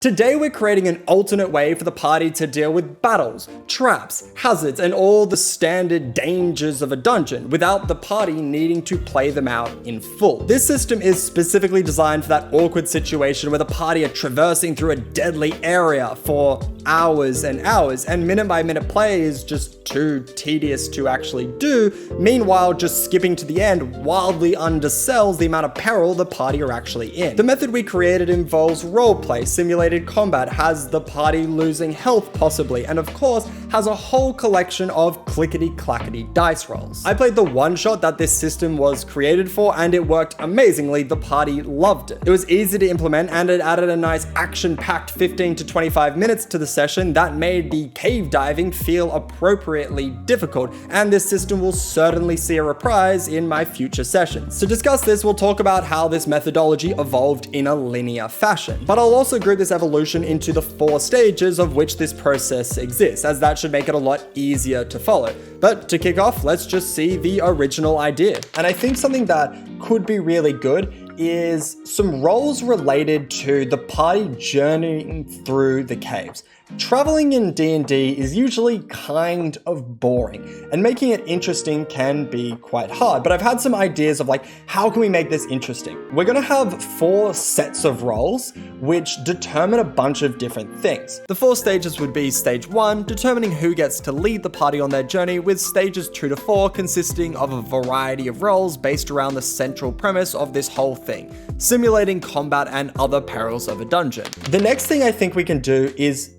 Today we're creating an alternate way for the party to deal with battles, traps, hazards, and all the standard dangers of a dungeon without the party needing to play them out in full. This system is specifically designed for that awkward situation where the party are traversing through a deadly area for hours and hours, and minute by minute play is just too tedious to actually do. Meanwhile, just skipping to the end wildly undersells the amount of peril the party are actually in. The method we created involves roleplay, simulated combat, has the party losing health possibly, and of course has a whole collection of clickety-clackety dice rolls. I played the one shot that this system was created for and it worked amazingly. The party loved it. It was easy to implement and it added a nice action-packed 15 to 25 minutes to the session that made the cave diving feel appropriately difficult, and this system will certainly see a reprise in my future sessions. To discuss this, we'll talk about how this methodology evolved in a linear fashion, but I'll also group this evolution into the 4 stages of which this process exists, as that should make it a lot easier to follow. But to kick off, let's just see the original idea. And I think something that could be really good is some roles related to the party journeying through the caves. Traveling in D&D is usually kind of boring, and making it interesting can be quite hard, but I've had some ideas of like, how can we make this interesting? We're gonna have 4 sets of roles which determine a bunch of different things. The 4 stages would be stage 1, determining who gets to lead the party on their journey, with stages 2 to 4 consisting of a variety of roles based around the central premise of this whole thing, simulating combat and other perils of a dungeon. The next thing I think we can do is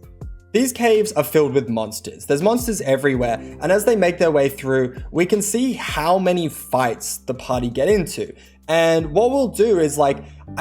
these caves are filled with monsters. There's monsters everywhere, and as they make their way through, we can see how many fights the party get into. And what we'll do is I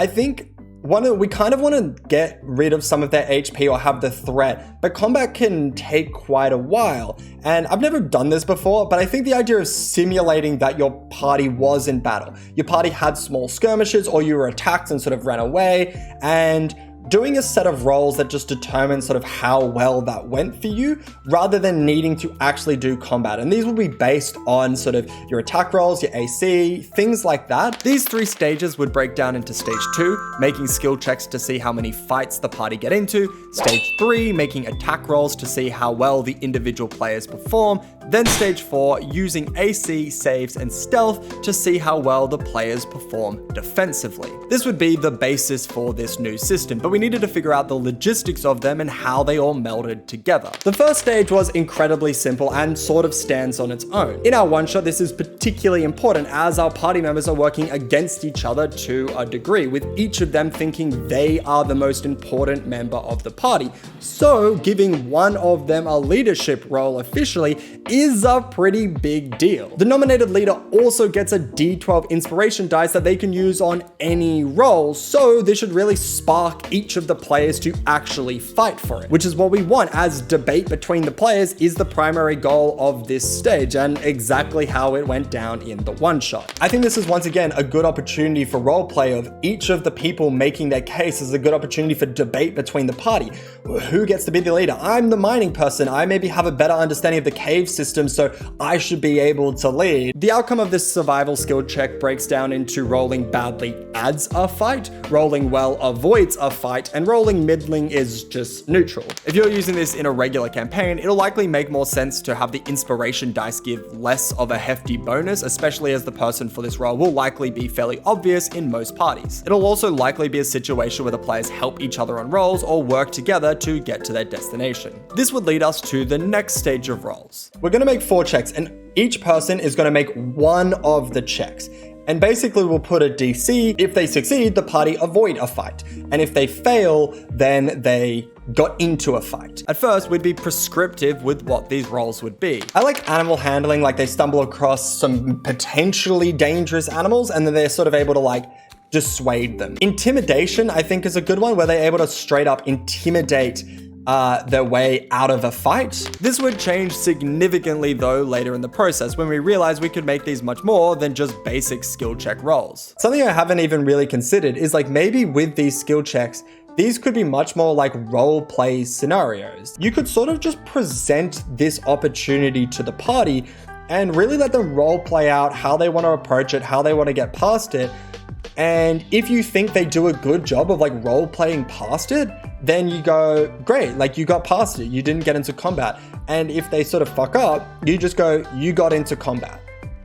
think we kind of want to get rid of some of their HP or have the threat, but combat can take quite a while. And I've never done this before, but I think the idea of simulating that your party was in battle. Your party had small skirmishes or you were attacked and sort of ran away, and doing a set of roles that just determine sort of how well that went for you, rather than needing to actually do combat. And these will be based on sort of your attack rolls, your AC, things like that. These 3 stages would break down into stage 2, making skill checks to see how many fights the party get into, stage 3, making attack rolls to see how well the individual players perform, then stage 4, using AC, saves, and stealth to see how well the players perform defensively. This would be the basis for this new system, but we needed to figure out the logistics of them and how they all melded together. The first stage was incredibly simple and sort of stands on its own. In our one-shot, this is particularly important as our party members are working against each other to a degree, with each of them thinking they are the most important member of the party. So giving one of them a leadership role officially is a pretty big deal. The nominated leader also gets a D12 inspiration dice that they can use on any role, so this should really spark each of the players to actually fight for it, which is what we want, as debate between the players is the primary goal of this stage, and exactly how it went down in the one-shot. I think this is once again a good opportunity for roleplay of each of the people making their case. Is a good opportunity for debate between the party. Who gets to be the leader? I'm the mining person. I maybe have a better understanding of the cave system, so I should be able to lead. The outcome of this survival skill check breaks down into rolling badly adds a fight, rolling well avoids a fight, and rolling middling is just neutral. If you're using this in a regular campaign, it'll likely make more sense to have the inspiration dice give less of a hefty bonus, especially as the person for this role will likely be fairly obvious in most parties. It'll also likely be a situation where the players help each other on rolls or work together to get to their destination. This would lead us to the next stage of rolls. We're going to make 4 checks, and each person is going to make one of the checks. And basically we'll put a DC. If they succeed, the party avoid a fight. And if they fail, then they got into a fight. At first, we'd be prescriptive with what these roles would be. I like animal handling, like they stumble across some potentially dangerous animals and then they're sort of able to dissuade them. Intimidation, I think, is a good one, where they're able to straight up intimidate their way out of a fight. This would change significantly though later in the process, when we realize we could make these much more than just basic skill check rolls. Something I haven't even really considered is maybe with these skill checks, these could be much more like role play scenarios. You could sort of just present this opportunity to the party and really let them role play out how they want to approach it, how they want to get past it, And if you think they do a good job of like role playing past it, then you go, great, like you got past it, you didn't get into combat. And if they sort of fuck up, you just go, you got into combat.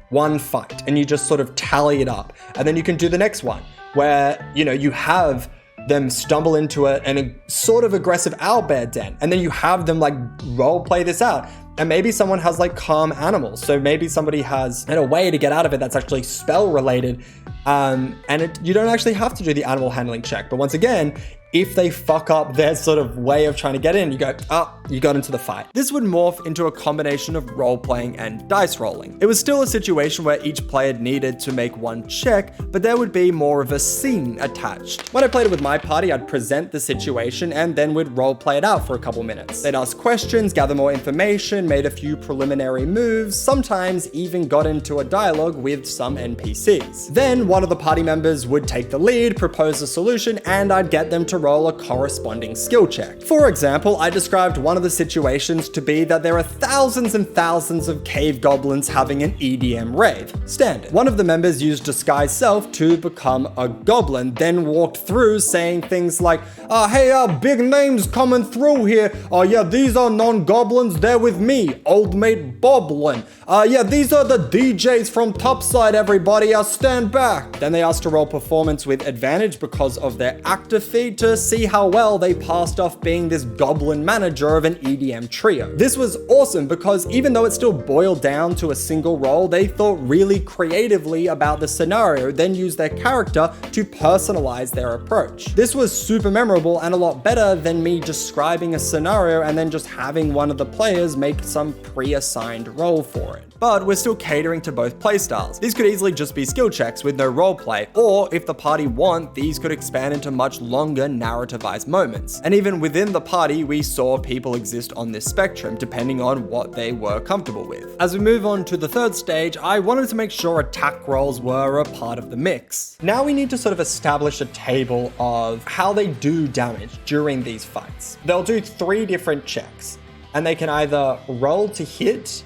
One fight, and you just sort of tally it up. And then you can do the next one where, you know, you have them stumble into a sort of aggressive owlbear den, and then you have them like role play this out. And maybe someone has like calm animals. So maybe somebody has a way to get out of it that's actually spell related. You don't actually have to do the animal handling check. But once again, if they fuck up their sort of way of trying to get in, you go, oh, you got into the fight. This would morph into a combination of role-playing and dice rolling. It was still a situation where each player needed to make one check, but there would be more of a scene attached. When I played it with my party, I'd present the situation and then we'd role-play it out for a couple minutes. They'd ask questions, gather more information, made a few preliminary moves, sometimes even got into a dialogue with some NPCs. Then one of the party members would take the lead, propose a solution, and I'd get them to roll a corresponding skill check. For example, I described one of the situations to be that there are thousands and thousands of cave goblins having an EDM rave. Standard. One of the members used disguise self to become a goblin, then walked through saying things like, hey, big names coming through here. Yeah, these are non-goblins, they're with me, old mate Boblin. Yeah, these are the DJs from Topside, everybody, stand back. Then they asked to roll performance with advantage because of their actor feed to see how well they passed off being this goblin manager of an EDM trio. This was awesome because even though it still boiled down to a single role, they thought really creatively about the scenario, then used their character to personalize their approach. This was super memorable and a lot better than me describing a scenario and then just having one of the players make some pre-assigned role for it. But we're still catering to both playstyles. These could easily just be skill checks with no roleplay, or if the party want, these could expand into much longer narrativized moments. And even within the party, we saw people exist on this spectrum, depending on what they were comfortable with. As we move on to the third stage, I wanted to make sure attack rolls were a part of the mix. Now we need to sort of establish a table of how they do damage during these fights. They'll do 3 different checks, and they can either roll to hit,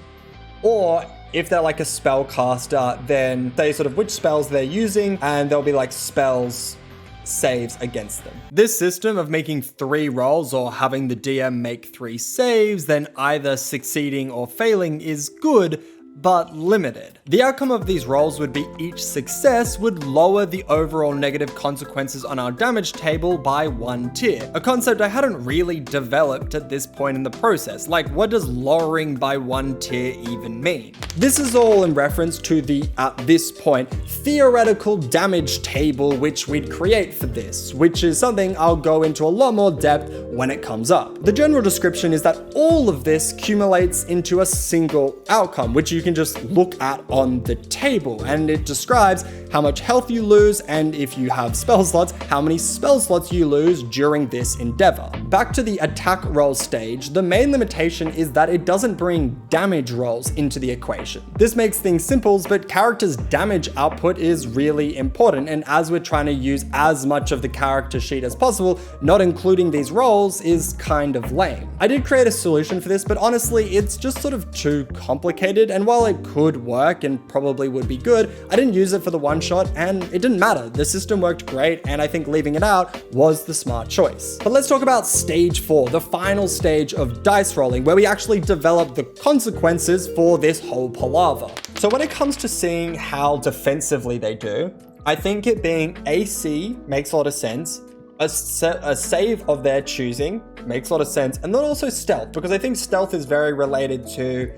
or if they're like a spellcaster, then they sort of which spells they're using, and there'll be like spells saves against them. This system of making 3 rolls or having the DM make 3 saves, then either succeeding or failing is good, but limited. The outcome of these rolls would be each success would lower the overall negative consequences on our damage table by 1 tier, a concept I hadn't really developed at this point in the process. Like, what does lowering by 1 tier even mean? This is all in reference to the, at this point, theoretical damage table which we'd create for this, which is something I'll go into a lot more depth when it comes up. The general description is that all of this accumulates into a single outcome, which you can just look at on the table, and it describes how much health you lose, and if you have spell slots, how many spell slots you lose during this endeavor. Back to the attack roll stage, the main limitation is that it doesn't bring damage rolls into the equation. This makes things simple, but characters' damage output is really important, and as we're trying to use as much of the character sheet as possible, not including these rolls is kind of lame. I did create a solution for this, but honestly, it's just sort of too complicated, and while it could work and probably would be good, I didn't use it for the one shot and it didn't matter. The system worked great, and I think leaving it out was the smart choice. But let's talk about stage 4, the final stage of dice rolling, where we actually develop the consequences for this whole palaver. So when it comes to seeing how defensively they do, I think it being AC makes a lot of sense. A save of their choosing makes a lot of sense, and then also stealth, because I think stealth is very related to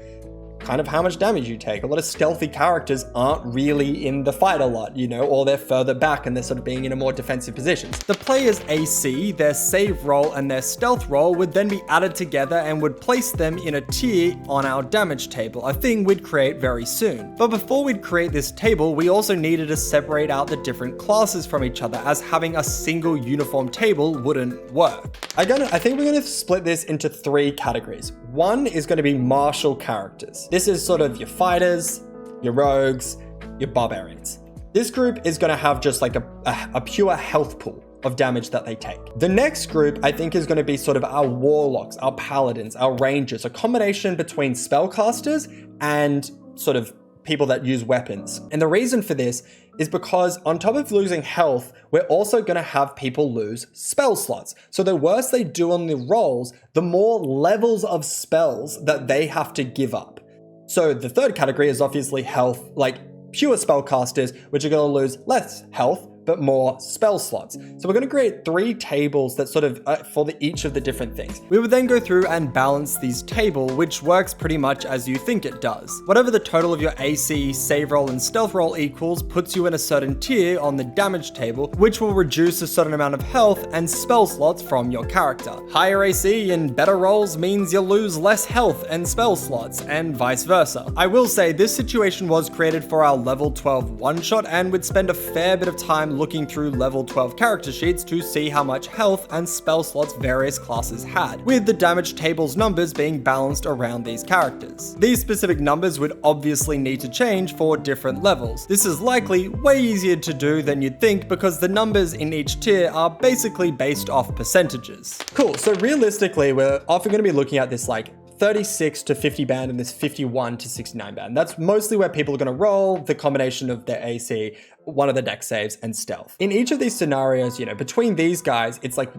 kind of how much damage you take. A lot of stealthy characters aren't really in the fight a lot, you know, or they're further back and they're sort of being in a more defensive positions. The player's AC, their save roll, and their stealth roll would then be added together and would place them in a tier on our damage table, a thing we'd create very soon. But before we'd create this table, we also needed to separate out the different classes from each other, as having a single uniform table wouldn't work. I think we're going to split this into 3 categories. One is going to be martial characters. This is sort of your fighters, your rogues, your barbarians. This group is going to have just like a pure health pool of damage that they take. The next group, I think, is going to be sort of our warlocks, our paladins, our rangers, a combination between spellcasters and sort of people that use weapons. And the reason for this is because on top of losing health, we're also going to have people lose spell slots. So the worse they do on the rolls, the more levels of spells that they have to give up. So the third category is obviously health, like pure spellcasters, which are going to lose less health, but more spell slots. So we're going to create 3 tables that sort of for each of the different things. We would then go through and balance these table, which works pretty much as you think it does. Whatever the total of your AC, save roll, and stealth roll equals puts you in a certain tier on the damage table, which will reduce a certain amount of health and spell slots from your character. Higher AC and better rolls means you'll lose less health and spell slots, and vice versa. I will say this situation was created for our level 12 one-shot, and would spend a fair bit of time looking through level 12 character sheets to see how much health and spell slots various classes had, with the damage table's numbers being balanced around these characters. These specific numbers would obviously need to change for different levels. This is likely way easier to do than you'd think because the numbers in each tier are basically based off percentages. Cool, so realistically, we're often going to be looking at this like 36 to 50 band and this 51 to 69 band. That's mostly where people are going to roll the combination of their AC, one of the dex saves, and stealth. In each of these scenarios, between these guys, it's like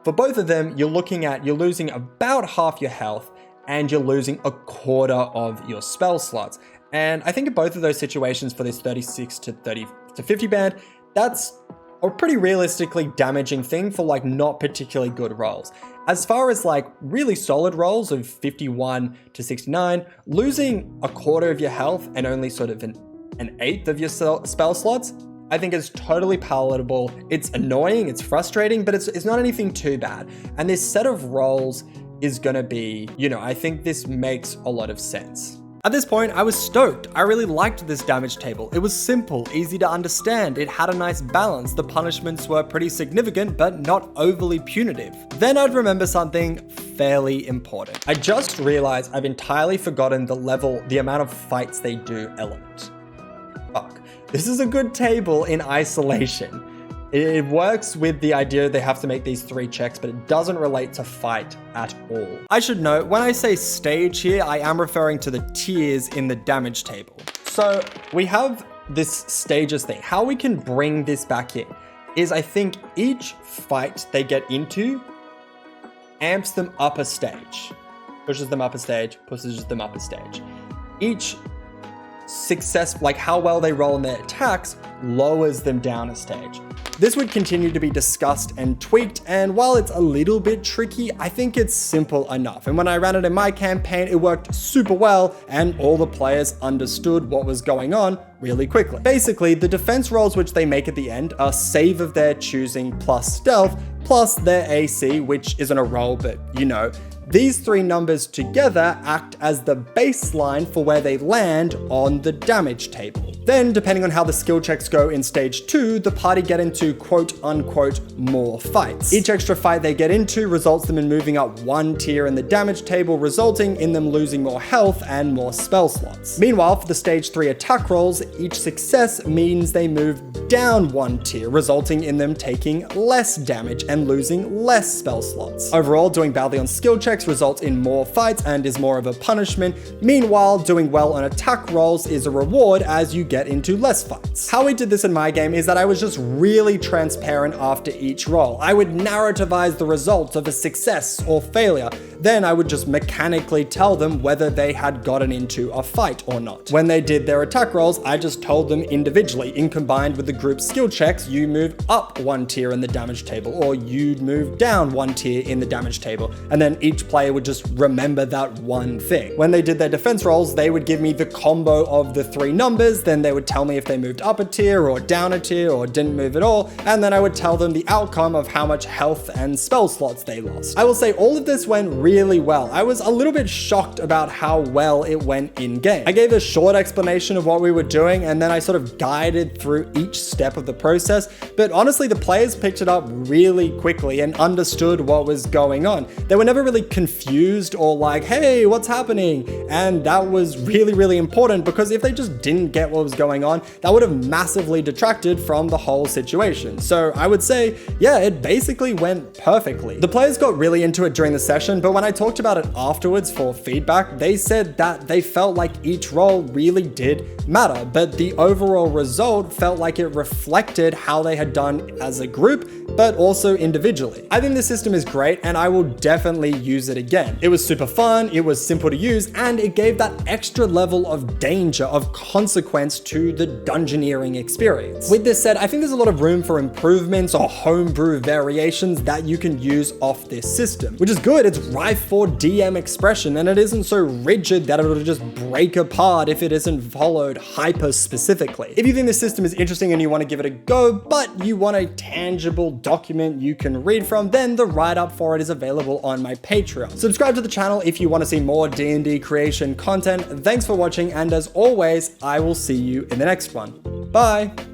for both of them, you're losing about half your health and you're losing a quarter of your spell slots. And I think in both of those situations for this 36 to 50 band, that's a pretty realistically damaging thing for like not particularly good rolls. As far as like really solid rolls of 51 to 69, losing a quarter of your health and only sort of an eighth of your spell slots, I think is totally palatable. It's annoying, it's frustrating, but it's not anything too bad. And this set of rolls is gonna be, I think this makes a lot of sense. At this point, I was stoked. I really liked this damage table. It was simple, easy to understand. It had a nice balance. The punishments were pretty significant, but not overly punitive. Then I'd remember something fairly important. I just realized I've entirely forgotten the amount of fights they do element. Fuck. This is a good table in isolation. It works with the idea they have to make these 3 checks, but it doesn't relate to fight at all. I should note, when I say stage here, I am referring to the tiers in the damage table. So we have this stages thing. How we can bring this back in is I think each fight they get into amps them up a stage, pushes them up a stage, pushes them up a stage. Each success, like how well they roll in their attacks, lowers them down a stage. This would continue to be discussed and tweaked, and while it's a little bit tricky, I think it's simple enough. And when I ran it in my campaign, it worked super well, and all the players understood what was going on really quickly. Basically, the defense rolls which they make at the end are save of their choosing plus stealth, plus their AC, which isn't a roll, but these 3 numbers together act as the baseline for where they land on the damage table. Then, depending on how the skill checks go in stage 2, the party get into quote unquote more fights. Each extra fight they get into results them in moving up 1 tier in the damage table, resulting in them losing more health and more spell slots. Meanwhile, for the stage 3 attack rolls, each success means they move down 1 tier, resulting in them taking less damage and losing less spell slots. Overall, doing badly on skill checks results in more fights and is more of a punishment. Meanwhile, doing well on attack rolls is a reward as you get into less fights. How we did this in my game is that I was just really transparent after each roll. I would narrativize the results of a success or failure. Then I would just mechanically tell them whether they had gotten into a fight or not. When they did their attack rolls, I just told them individually. In combined with the group skill checks, you move up 1 tier in the damage table, or you'd move down 1 tier in the damage table. And then each player would just remember that one thing. When they did their defense rolls, they would give me the combo of the 3 numbers, then they would tell me if they moved up a tier or down a tier or didn't move at all, and then I would tell them the outcome of how much health and spell slots they lost. I will say all of this went really well. I was a little bit shocked about how well it went in game. I gave a short explanation of what we were doing doing, and then I sort of guided through each step of the process. But honestly, the players picked it up really quickly and understood what was going on. They were never really confused or like, hey, what's happening? And that was really, really important, because if they just didn't get what was going on, that would have massively detracted from the whole situation. So I would say, yeah, it basically went perfectly. The players got really into it during the session, but when I talked about it afterwards for feedback, they said that they felt like each role really did matter, but the overall result felt like it reflected how they had done as a group, but also individually. I think this system is great, and I will definitely use it again. It was super fun, it was simple to use, and it gave that extra level of danger, of consequence to the dungeoneering experience. With this said, I think there's a lot of room for improvements or homebrew variations that you can use off this system, which is good. It's rife for DM expression, and it isn't so rigid that it'll just break apart if it isn't followed hyper specifically. If you think this system is interesting and you want to give it a go, but you want a tangible document you can read from, then the write-up for it is available on my Patreon. Subscribe to the channel if you want to see more D&D creation content. Thanks for watching, and as always, I will see you in the next one. Bye!